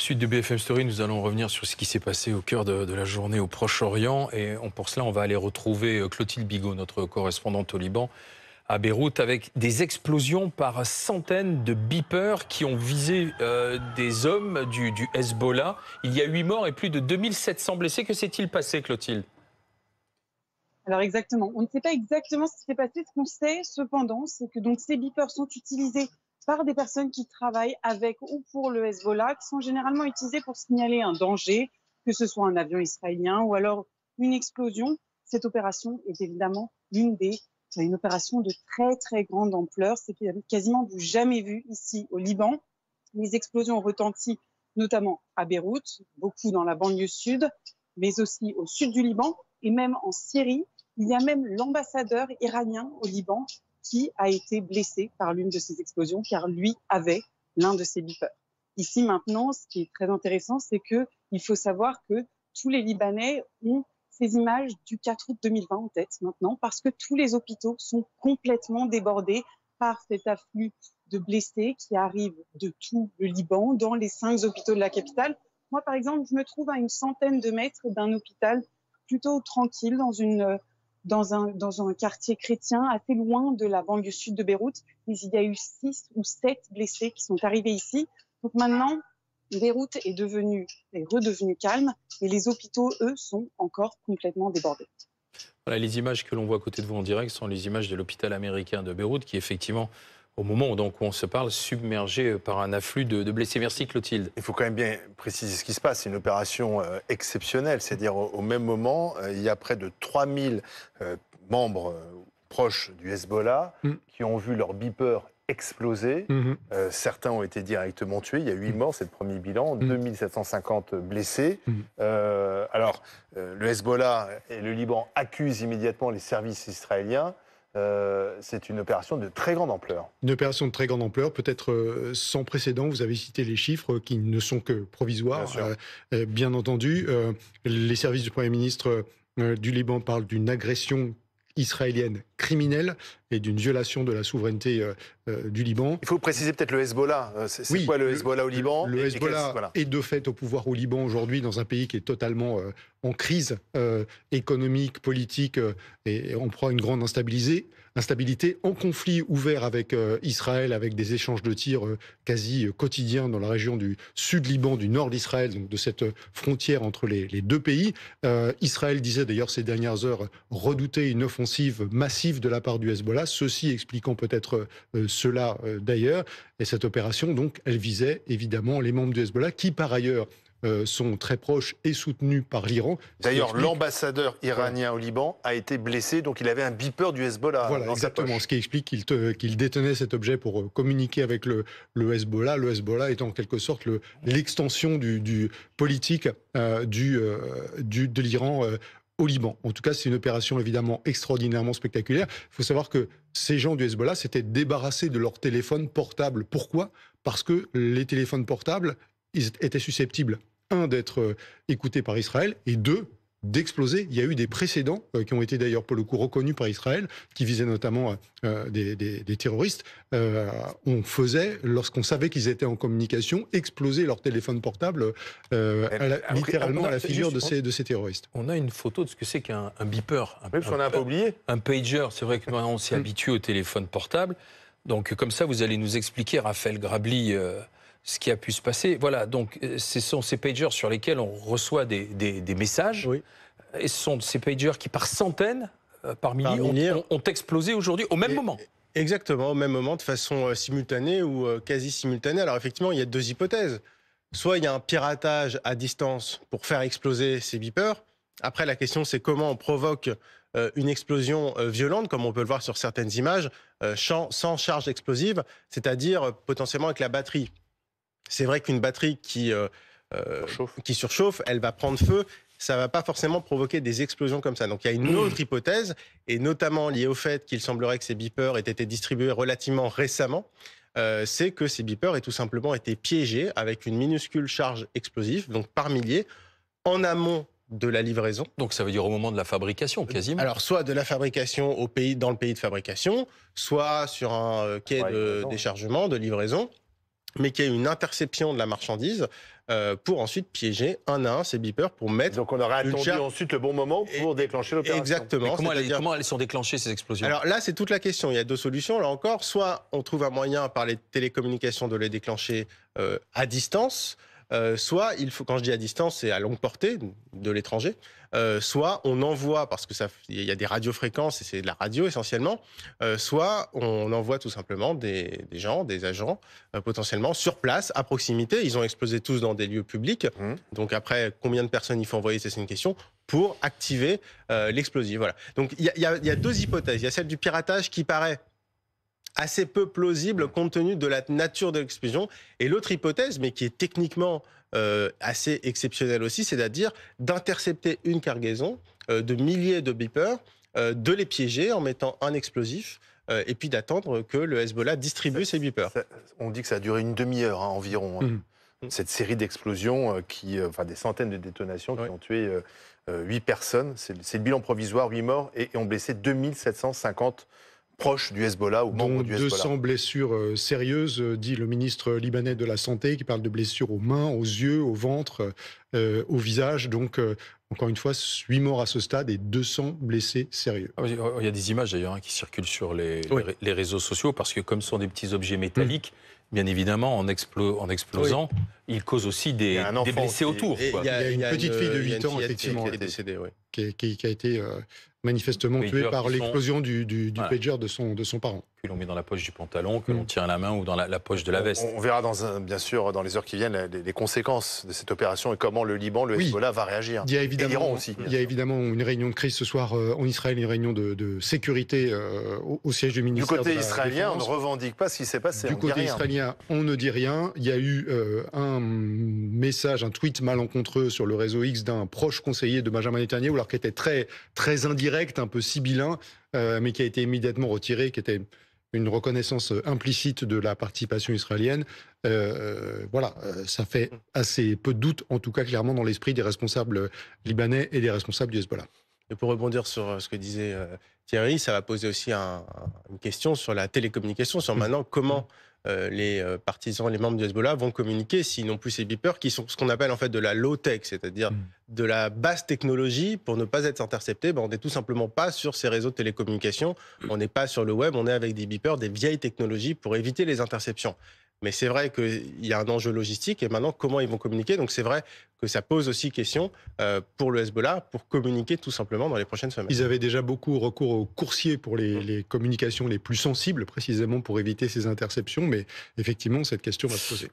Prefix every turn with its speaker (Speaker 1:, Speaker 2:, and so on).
Speaker 1: Suite de BFM Story, nous allons revenir sur ce qui s'est passé au cœur de la journée au Proche-Orient. Et pour cela, on va aller retrouver Clotilde Bigot, notre correspondante au Liban, à Beyrouth, avec des explosions par centaines de beepers qui ont visé des hommes du Hezbollah. Il y a 8 morts et plus de 2700 blessés. Que s'est-il passé, Clotilde?
Speaker 2: Alors exactement, on ne sait pas exactement ce qui s'est passé. Ce qu'on sait cependant, c'est que donc ces beepers sont utilisés par des personnes qui travaillent avec ou pour le Hezbollah, qui sont généralement utilisés pour signaler un danger, que ce soit un avion israélien ou alors une explosion. Cette opération est évidemment une opération de très très grande ampleur. C'est quasiment du jamais vu ici au Liban. Les explosions ont retenti notamment à Beyrouth, beaucoup dans la banlieue sud, mais aussi au sud du Liban et même en Syrie. Il y a même l'ambassadeur iranien au Liban qui a été blessé par l'une de ces explosions, car lui avait l'un de ces beepers. Ici, maintenant, ce qui est très intéressant, c'est qu'il faut savoir que tous les Libanais ont ces images du 4 août 2020 en tête maintenant, parce que tous les hôpitaux sont complètement débordés par cet afflux de blessés qui arrivent de tout le Liban, dans les 5 hôpitaux de la capitale. Moi, par exemple, je me trouve à une centaine de mètres d'un hôpital plutôt tranquille, dans un quartier chrétien, assez loin de la banlieue sud de Beyrouth. Mais il y a eu 6 ou 7 blessés qui sont arrivés ici. Donc maintenant, Beyrouth est redevenu calme et les hôpitaux, eux, sont encore complètement débordés.
Speaker 1: Voilà, les images que l'on voit à côté de vous en direct sont les images de l'hôpital américain de Beyrouth qui, effectivement, au moment où on se parle, submergé par un afflux de blessés. Merci, Clotilde.
Speaker 3: Il faut quand même bien préciser ce qui se passe. C'est une opération exceptionnelle. C'est-à-dire, au même moment, il y a près de 3000 membres proches du Hezbollah qui ont vu leur beeper exploser. Certains ont été directement tués. Il y a 8 morts, c'est le premier bilan. 2750 blessés. Le Hezbollah et le Liban accusent immédiatement les services israéliens. C'est une opération de très grande ampleur.
Speaker 4: Une opération de très grande ampleur, peut-être sans précédent. Vous avez cité les chiffres qui ne sont que provisoires. Bien entendu, les services du Premier ministre du Liban parlent d'une agression israélienne criminelle et d'une violation de la souveraineté du Liban.
Speaker 3: Il faut préciser peut-être le Hezbollah. C'est quoi le Hezbollah au Liban?
Speaker 4: Le Hezbollah est de fait au pouvoir au Liban aujourd'hui, dans un pays qui est totalement en crise économique, politique, et en proie à une grande instabilité, en conflit ouvert avec Israël, avec des échanges de tirs quasi quotidiens dans la région du sud Liban, du nord d'Israël, donc de cette frontière entre les deux pays. Israël disait d'ailleurs ces dernières heures redouter une offensive massive de la part du Hezbollah, ceci expliquant peut-être cela d'ailleurs. Et cette opération, donc, elle visait évidemment les membres du Hezbollah qui, par ailleurs, sont très proches et soutenus par l'Iran.
Speaker 3: D'ailleurs, l'ambassadeur iranien au Liban a été blessé, donc il avait un beeper du Hezbollah dans sa poche.
Speaker 4: Ce qui explique qu'il détenait cet objet pour communiquer avec le Hezbollah. Le Hezbollah étant en quelque sorte l'extension du politique de l'Iran au Liban. En tout cas, c'est une opération évidemment extraordinairement spectaculaire. Il faut savoir que ces gens du Hezbollah s'étaient débarrassés de leurs téléphones portables. Pourquoi? Parce que les téléphones portables, ils étaient susceptibles, d'être écoutés par Israël, et 2, d'exploser. Il y a eu des précédents qui ont été d'ailleurs pour le coup reconnus par Israël, qui visaient notamment des terroristes. On faisait, lorsqu'on savait qu'ils étaient en communication, exploser leur téléphone portable, littéralement à la figure de ces terroristes.
Speaker 1: On a une photo de ce que c'est qu'un beeper.
Speaker 3: Parce qu'on a un peu oublié.
Speaker 1: Un pager, c'est vrai que maintenant on s'est habitué au téléphone portable. Donc comme ça, vous allez nous expliquer, Raphaël Grabli, ce qui a pu se passer. Voilà, donc ce sont ces pagers sur lesquels on reçoit des messages. Oui. Et ce sont ces pagers qui, par centaines, par milliers, ont explosé aujourd'hui, au même moment.
Speaker 5: Exactement, au même moment, de façon simultanée ou quasi simultanée. Alors effectivement, il y a 2 hypothèses. Soit il y a un piratage à distance pour faire exploser ces beepers. Après, la question, c'est comment on provoque une explosion violente, comme on peut le voir sur certaines images, sans charge explosive, c'est-à-dire potentiellement avec la batterie. C'est vrai qu'une batterie qui surchauffe, elle va prendre feu. Ça ne va pas forcément provoquer des explosions comme ça. Donc il y a une autre hypothèse, et notamment liée au fait qu'il semblerait que ces beepers aient été distribués relativement récemment, c'est que ces beepers aient tout simplement été piégés avec une minuscule charge explosive, donc par milliers, en amont de la livraison.
Speaker 1: Donc ça veut dire au moment de la fabrication, quasiment.
Speaker 5: Alors soit de la fabrication dans le pays de fabrication, soit sur un quai de déchargement, de livraison, mais qu'il y a eu une interception de la marchandise pour ensuite piéger un à un ces beepers pour mettre...
Speaker 3: Donc on aurait
Speaker 5: une
Speaker 3: attendu
Speaker 5: charge-
Speaker 3: ensuite le bon moment pour déclencher l'opération.
Speaker 5: Exactement.
Speaker 1: Mais
Speaker 5: c'est-à-dire-
Speaker 1: comment elles sont déclenchées, ces explosions?
Speaker 5: Alors là, c'est toute la question. Il y a deux solutions, là encore. Soit on trouve un moyen par les télécommunications de les déclencher à distance, soit il faut, quand je dis à distance, c'est à longue portée de l'étranger, soit on envoie, parce que il y a des radiofréquences et c'est de la radio essentiellement, soit on envoie tout simplement des gens, des agents potentiellement sur place, à proximité. Ils ont explosé tous dans des lieux publics. Donc après, combien de personnes il faut envoyer, c'est une question, pour activer l'explosif. Voilà. Donc il y a deux hypothèses. Il y a celle du piratage qui paraît assez peu plausible compte tenu de la nature de l'explosion. Et l'autre hypothèse, mais qui est techniquement assez exceptionnelle aussi, c'est-à-dire d'intercepter une cargaison de milliers de beepers, de les piéger en mettant un explosif et puis d'attendre que le Hezbollah distribue ces beepers.
Speaker 3: On dit que ça a duré une demi-heure environ. Cette série d'explosions, des centaines de détonations qui ont tué 8 personnes. C'est le bilan provisoire, 8 morts, et ont blessé 2750 proches du Hezbollah ou membres du Hezbollah.
Speaker 4: 200 blessures sérieuses, dit le ministre libanais de la Santé, qui parle de blessures aux mains, aux yeux, au ventre, au visage. Donc, encore une fois, 8 morts à ce stade et 200 blessés sérieux.
Speaker 1: Il y a des images d'ailleurs qui circulent sur les réseaux sociaux, parce que comme ce sont des petits objets métalliques, bien évidemment, en explosant, ils causent aussi des blessés autour.
Speaker 5: Il
Speaker 1: Quoi.
Speaker 5: y a
Speaker 4: une petite fille de 8 ans, effectivement,
Speaker 5: qui est décédée, oui.
Speaker 4: qui a été manifestement tuée par l'explosion du pager de son parent.
Speaker 1: Que l'on met dans la poche du pantalon, que l'on tient à la main ou dans la poche de la veste.
Speaker 3: On verra bien sûr dans les heures qui viennent les conséquences de cette opération et comment le Liban, le Hezbollah va réagir.
Speaker 4: Il y a évidemment,
Speaker 3: l'Iran aussi.
Speaker 4: Il y a évidemment une réunion de crise ce soir en Israël, une réunion de sécurité au siège du ministère.
Speaker 3: Du côté
Speaker 4: de la
Speaker 3: israélien,
Speaker 4: Défense.
Speaker 3: on ne revendique pas ce qui s'est passé.
Speaker 4: Du côté israélien, on ne dit rien. Il y a eu un message, un tweet malencontreux sur le réseau X d'un proche conseiller de Benjamin Netanyahu, alors qui était très, très indirect, un peu sibyllin, mais qui a été immédiatement retiré, qui était une reconnaissance implicite de la participation israélienne. Ça fait assez peu de doute, en tout cas clairement dans l'esprit des responsables libanais et des responsables du Hezbollah.
Speaker 5: Et pour rebondir sur ce que disait Thierry, ça va poser aussi une question sur la télécommunication, sur maintenant comment les partisans, les membres du Hezbollah vont communiquer s'ils n'ont plus ces beepers, qui sont ce qu'on appelle en fait de la low-tech, c'est-à-dire de la basse technologie pour ne pas être intercepté. On n'est tout simplement pas sur ces réseaux de télécommunications, on n'est pas sur le web, on est avec des beepers, des vieilles technologies pour éviter les interceptions. Mais c'est vrai qu'il y a un enjeu logistique et maintenant comment ils vont communiquer. Donc c'est vrai que ça pose aussi question pour le Hezbollah pour communiquer tout simplement dans les prochaines semaines.
Speaker 4: Ils avaient déjà beaucoup recours aux coursiers pour les communications les plus sensibles, précisément pour éviter ces interceptions. Mais effectivement, cette question va se poser.